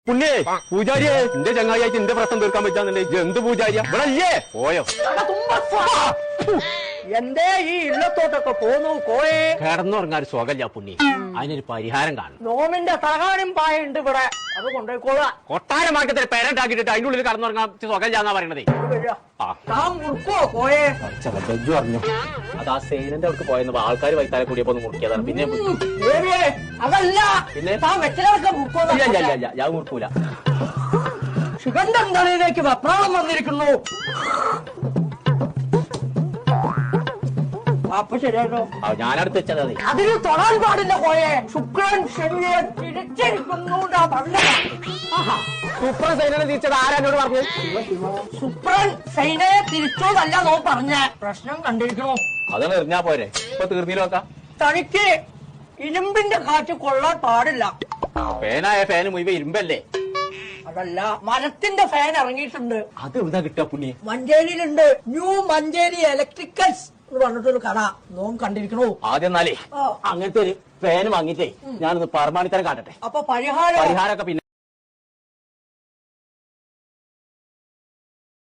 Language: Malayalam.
പുണ്യേ പൂജാരിയെ എന്റെ ചങ്ങായിയായിട്ട് എന്റെ പ്രശ്നം തീർക്കാൻ പറ്റാന്നുണ്ടെങ്കിൽ എന്ത് പൂജാരിയാ ഇവിടെ അല്ലേ പോയോ എന്തേ ഈ ഇല്ലത്തോട്ടൊക്കെ പോന്നു കോയെ കിടന്നുറങ്ങാൻ ഒരു സുഖമില്ല പുണ്യ അതിനൊരു പരിഹാരം കാണും നോമിന്റെ തകാനും പായുണ്ട് ഇവിടെ അത് കൊണ്ടുപോയിക്കോളാം കൊട്ടാരമാക്കത്തിന് പേരണ്ടാക്കിയിട്ട് അതിന്റെ ഉള്ളിൽ കിടന്നുറങ്ങാൻ സുഖമില്ലാന്നാ പറയണതേ കോയെ ബെജു പറഞ്ഞു അത് ആ സൈനന്റെ അവർക്ക് പോയെന്ന് ആൾക്കാർ വൈത്താലെ കൂടിയപ്പോ ഒന്ന് മുറിക്കിയതാണ് പിന്നെ അതല്ല പിന്നെ താൻ വെച്ചതൊക്കെ ഞാൻ മുറിക്കൂല ശിവന്റെ തലയിലേക്ക് വെപ്രാളം വന്നിരിക്കുന്നു അപ്പൊ ശരിയാട്ടോ ഞാനടുത്ത് വെച്ചത് അതെ അതിന് തൊടാൻ പാടില്ല കോയെ ശുക്രൻ ശനിയെ തിരിച്ചിരിക്കുന്നു സൂപ്പർ സൈനനെ തിരിച്ചത് ആരാനോട് പറഞ്ഞു ശുക്രൻ സൈനയെ തിരിച്ചോന്നല്ല നോ പറഞ്ഞ പ്രശ്നം കണ്ടിരിക്കണോ അതാണ് എറിഞ്ഞാ പോരെ ഇപ്പൊ തീർന്നില്ലോക്കാം തനിക്ക് ഇരുമ്പിന്റെ കാറ്റ് കൊള്ളാൻ പാടില്ല ഫാനായ ഫാന് മുഴുവൻ ഇരുമ്പല്ലേ അതല്ല മരത്തിന്റെ ഫാൻ ഇറങ്ങിയിട്ടുണ്ട് അത് എവിടുന്നാ കിട്ടാ പുണ്യ മഞ്ചേരിയിലുണ്ട് ന്യൂ മഞ്ചേരി ഇലക്ട്രിക്കൽസ് എന്ന് പറഞ്ഞിട്ടൊരു കട നോം കണ്ടിരിക്കണോ ആദ്യം എന്നാലേ അങ്ങനത്തെ ഒരു ഫാന് വാങ്ങിട്ടേ ഞാനൊന്ന് പറമാണിത്തരം കാട്ടട്ടെ അപ്പൊ പരിഹാരമൊക്കെ പിന്നെ